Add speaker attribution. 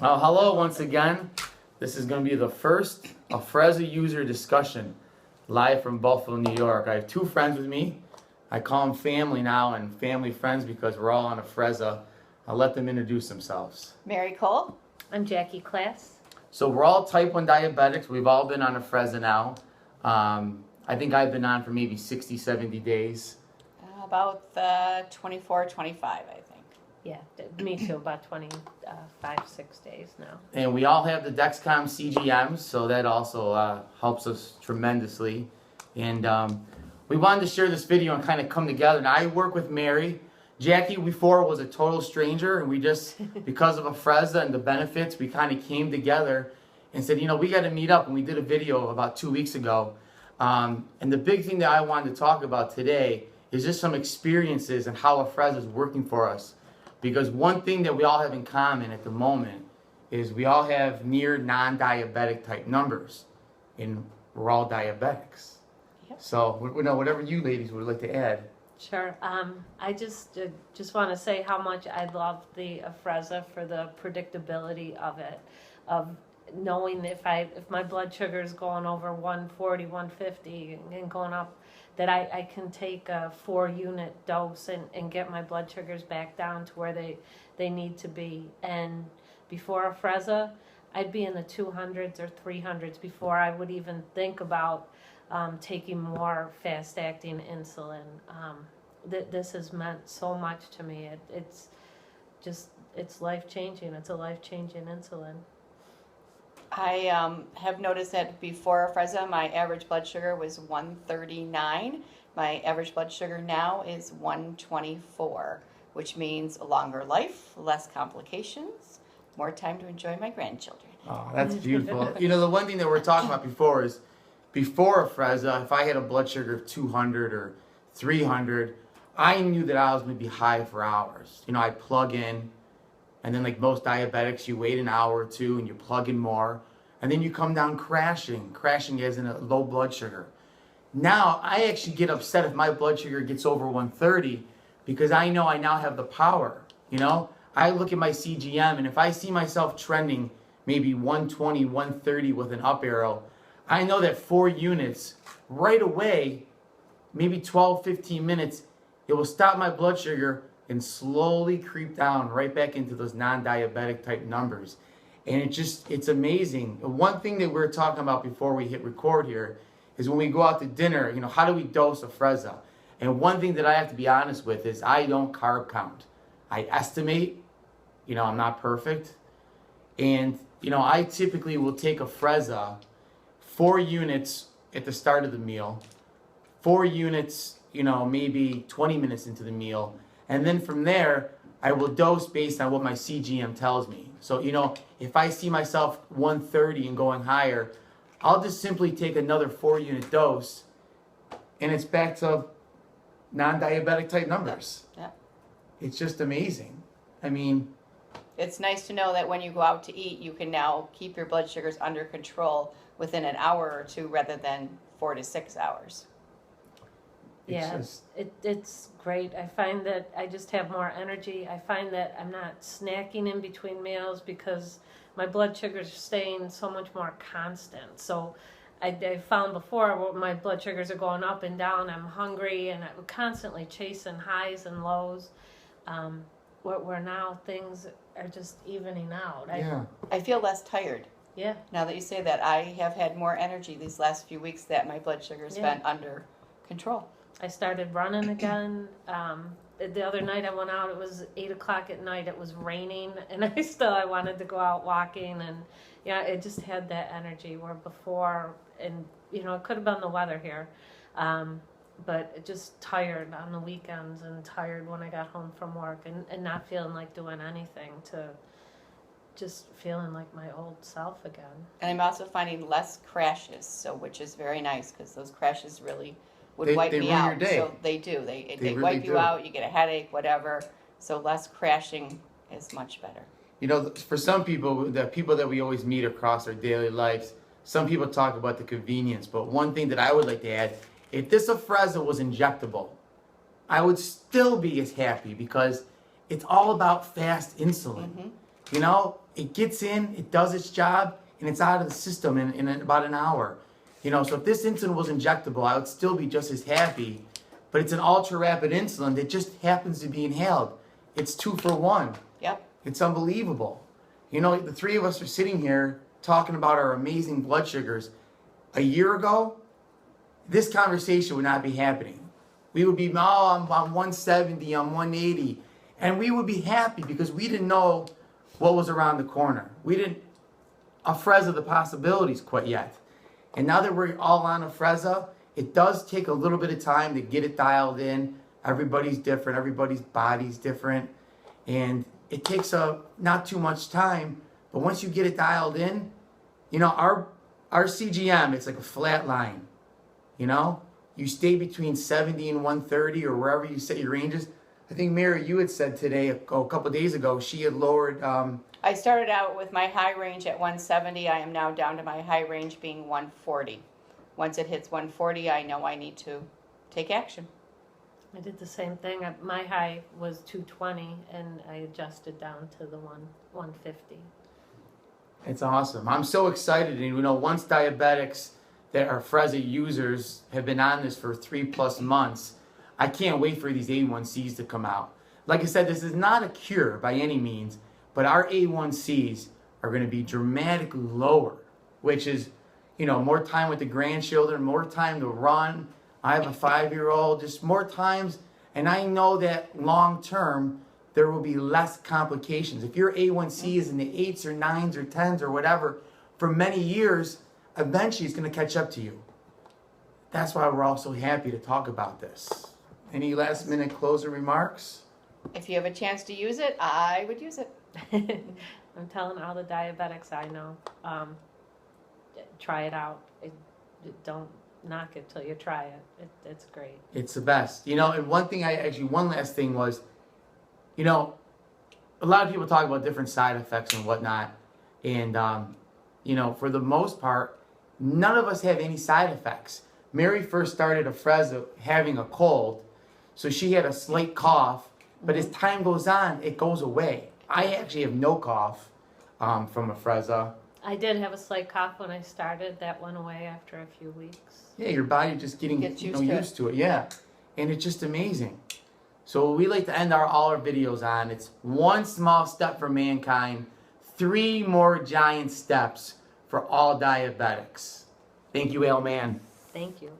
Speaker 1: Hello once again. This is going to be the first Afrezza user discussion live from Buffalo, New York. I have two friends with me. I call them family now and family friends because we're all on Afrezza. I'll let them introduce themselves.
Speaker 2: Mary Cole.
Speaker 3: I'm Jackie Class.
Speaker 1: So we're all type 1 diabetics. We've all been on Afrezza now. I think I've been on for maybe 60, 70 days.
Speaker 2: About 24, 25, I think.
Speaker 3: Yeah, me too, about 25, 6 days now.
Speaker 1: And we all have the Dexcom CGMs, so that also helps us tremendously. And we wanted to share this video and kind of come together. And I work with Mary. Jackie before was a total stranger, and we just, because of Afrezza and the benefits, we kind of came together and said, you know, we got to meet up. And we did a video about 2 weeks ago. And the big thing that I wanted to talk about today is just some experiences and how Afrezza is working for us. Because one thing that we all have in common at the moment is we all have near non-diabetic type numbers, and we're all diabetics.
Speaker 2: Yep.
Speaker 1: So, whatever you ladies would like to add.
Speaker 3: Sure. I just want to say how much I love the Afrezza for the predictability of it, of knowing if my blood sugar is going over 140, 150 and going up, that I can take a 4-unit dose and get my blood sugars back down to where they need to be. And before Afrezza, I'd be in the 200s or 300s before I would even think about taking more fast-acting insulin. This has meant so much to me. It's life-changing. It's a life-changing insulin.
Speaker 2: I have noticed that before Afrezza, my average blood sugar was 139. My average blood sugar now is 124, which means a longer life, less complications, more time to enjoy my grandchildren.
Speaker 1: Oh, that's beautiful. You know, the one thing that we're talking about before is, before Afrezza, if I had a blood sugar of 200 or 300, I knew that I was going to be high for hours. You know, I'd plug in, and then like most diabetics, you wait an hour or two and you plug in more, and then you come down crashing as in a low blood sugar. Now, I actually get upset if my blood sugar gets over 130 because I know I now have the power, you know? I look at my CGM, and if I see myself trending maybe 120, 130 with an up arrow, I know that 4 units right away, maybe 12, 15 minutes, it will stop my blood sugar and slowly creep down right back into those non-diabetic type numbers. And it's amazing. One thing that we were talking about before we hit record here is when we go out to dinner, you know, how do we dose Afrezza? And one thing that I have to be honest with is I don't carb count. I estimate, you know, I'm not perfect. And, you know, I typically will take Afrezza 4 units at the start of the meal, 4 units, you know, maybe 20 minutes into the meal. And then from there, I will dose based on what my CGM tells me. So, you know, if I see myself 130 and going higher, I'll just simply take another 4-unit dose, and it's back to non-diabetic type numbers.
Speaker 2: Yeah.
Speaker 1: It's just amazing. I mean,
Speaker 2: It's nice to know that when you go out to eat, you can now keep your blood sugars under control within an hour or two rather than 4 to 6 hours.
Speaker 3: Yeah, it's great. I find that I just have more energy. I find that I'm not snacking in between meals because my blood sugars are staying so much more constant. So I found before my blood sugars are going up and down, I'm hungry, and I'm constantly chasing highs and lows. Where now things are just evening out.
Speaker 1: yeah.
Speaker 2: I feel less tired.
Speaker 3: Yeah.
Speaker 2: Now that you say that, I have had more energy these last few weeks that my blood sugar's been under control.
Speaker 3: I started running again. The other night I went out, it was 8 o'clock at night, it was raining, and I wanted to go out walking, and yeah, it just had that energy where before, and you know, it could have been the weather here, but just tired on the weekends and tired when I got home from work, and not feeling like doing anything, to just feeling like my old self again.
Speaker 2: And I'm also finding less crashes, so which is very nice because those crashes really would
Speaker 1: They
Speaker 2: wipe me
Speaker 1: ruin
Speaker 2: out.
Speaker 1: your day.
Speaker 2: So they do. They
Speaker 1: really
Speaker 2: wipe you
Speaker 1: do.
Speaker 2: out. You get a headache, whatever. So less crashing is much better.
Speaker 1: You know, for some people, the people that we always meet across our daily lives, some people talk about the convenience. But one thing that I would like to add, if this Afrezza was injectable, I would still be as happy because it's all about fast insulin.
Speaker 2: Mm-hmm.
Speaker 1: You know, it gets in, it does its job, and it's out of the system in about an hour. You know, so if this insulin was injectable, I would still be just as happy. But it's an ultra-rapid insulin that just happens to be inhaled. It's 2 for 1.
Speaker 2: Yep.
Speaker 1: It's unbelievable. You know, the three of us are sitting here talking about our amazing blood sugars. A year ago, this conversation would not be happening. We would be, oh, I'm 170, I'm 180. And we would be happy because we didn't know what was around the corner. We didn't Afrezza the possibilities quite yet. And now that we're all on Afrezza, it does take a little bit of time to get it dialed in. Everybody's different. Everybody's body's different. And it takes not too much time. But once you get it dialed in, you know, our CGM, it's like a flat line. You know? You stay between 70 and 130 or wherever you set your ranges. I think, Mary, you had said today, a couple of days ago, she had lowered...
Speaker 2: I started out with my high range at 170. I am now down to my high range being 140. Once it hits 140, I know I need to take action.
Speaker 3: I did the same thing. My high was 220, and I adjusted down to the 150.
Speaker 1: It's awesome. I'm so excited. And, you know, once diabetics that are Afrezza users have been on this for 3+ months, I can't wait for these A1Cs to come out. Like I said, this is not a cure by any means, but our A1Cs are going to be dramatically lower, which is, you know, more time with the grandchildren, more time to run. I have a 5-year-old, just more times. And I know that long term, there will be less complications. If your A1C is in the 8s or 9s or 10s or whatever, for many years, eventually it's going to catch up to you. That's why we're all so happy to talk about this. Any last minute closing remarks?
Speaker 2: If you have a chance to use it, I would use it.
Speaker 3: I'm telling all the diabetics I know, try it out. Don't knock it till you try it. It's great.
Speaker 1: It's the best. You know, and one last thing was, you know, a lot of people talk about different side effects and whatnot. And, you know, for the most part, none of us have any side effects. Mary first started Afrezza having a cold, so she had a slight cough. But as time goes on, it goes away. I actually have no cough from Afrezza.
Speaker 3: I did have a slight cough when I started. That went away after a few weeks.
Speaker 1: Yeah, your body just getting used to it. Yeah, and it's just amazing. So we like to end all our videos on, it's one small step for mankind, 3 more giant steps for all diabetics. Thank you, Ale Man.
Speaker 3: Thank you.